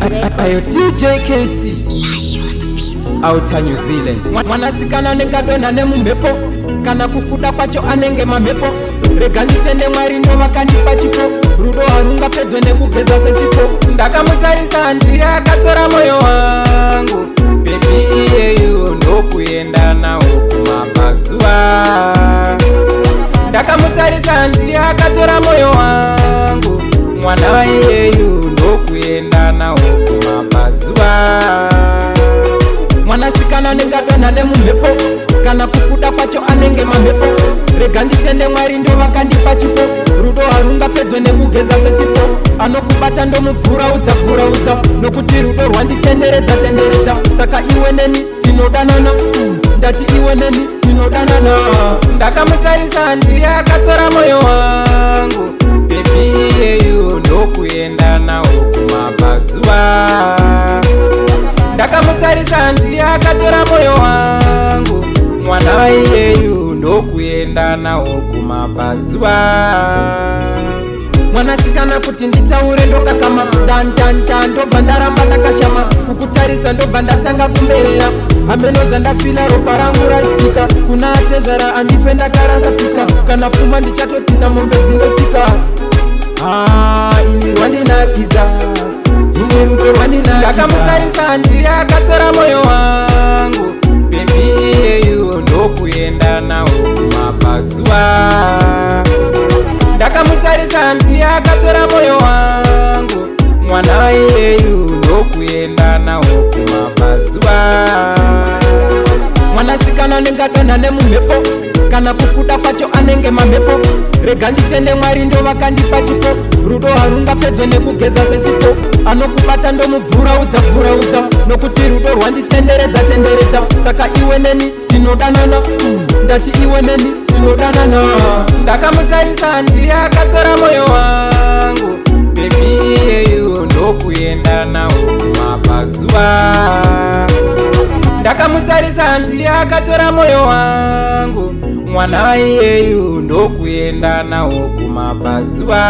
Ayo DJ KC Outer New Zealand. Mwanasikana nengadona nemumhepo, kana kukuda kwacho anenge mamhepo. Rega nditende Mwari ndo vakandipa chipo, rudo harungapedzwe nekugeza sechipo. Ndakamutarisa ndiye akatora moyo wangu, baby iyeyu ndokuenda nawo kumabvazuva. Ndakamutarisa ndiye akatora moyo wangu, mwana iyeyu ndokuenda nawo kumabvazuva. Mwanasikana nengadona nemumhepo, kana kukuda kwacho anenge mamhepo. Rega nditende Mwari ndo vakandipa chipo, rudo harungapedzwe nekugeza sechipo. Anokubata ndomubvura udza, nokuti rudo rwanditenderedza. Saka iwe neni tinodanana, ndati iwe neni tinodanana. Ndakamutarisa ndiye akatora moyo wangu, baby iyeyu ndokuenda nawo kumabvazuva. Ndakamutarisa ndiye akatora moyo wangu, mwana iyeyu ndokuenda nawo kumabvazuva. Mwanasikana kuti nditaure ndokakama, dan ndobva ndaramba ndakashama. Kukutarisa ndobva ndatanga kumberera, hameno zvandafila ropa rangu rastika. Kuna atezvara andife ndakarasatika, kana pfuma ndichatotina mombe dzinotsika. Ini rwandinakidza, ini rudo rwandinakidza. Ndakamutarisa ndiye akatora moyo wangu, baby iyeyu ndokuenda nawo kumabvazuva. Ndakamutarisa ndiye akatora moyo wangu, mwana iyeyu ndokuenda nawo kumabvazuva. Mwanasikana nengadona nemumhepo, kana kukuda kwacho anenge mamhepo. Rega nditende Mwari ndo vakandipa chipo, rudo harungapedzwe nekugeza sechipo. Anokubata ndomubvura udza, nokuti rudo rwanditenderedza. Saka iwe neni tinodanana, ndati iwe neni tinodanana. Ndakamutarisa ndiye akatora moyo wangu, baby iyeyu ndokuenda nawo kumabvazuva. Ndakamutarisa ndiye akatora moyo wangu, mwana iyeyu ndokuenda nawo kumabvazuva.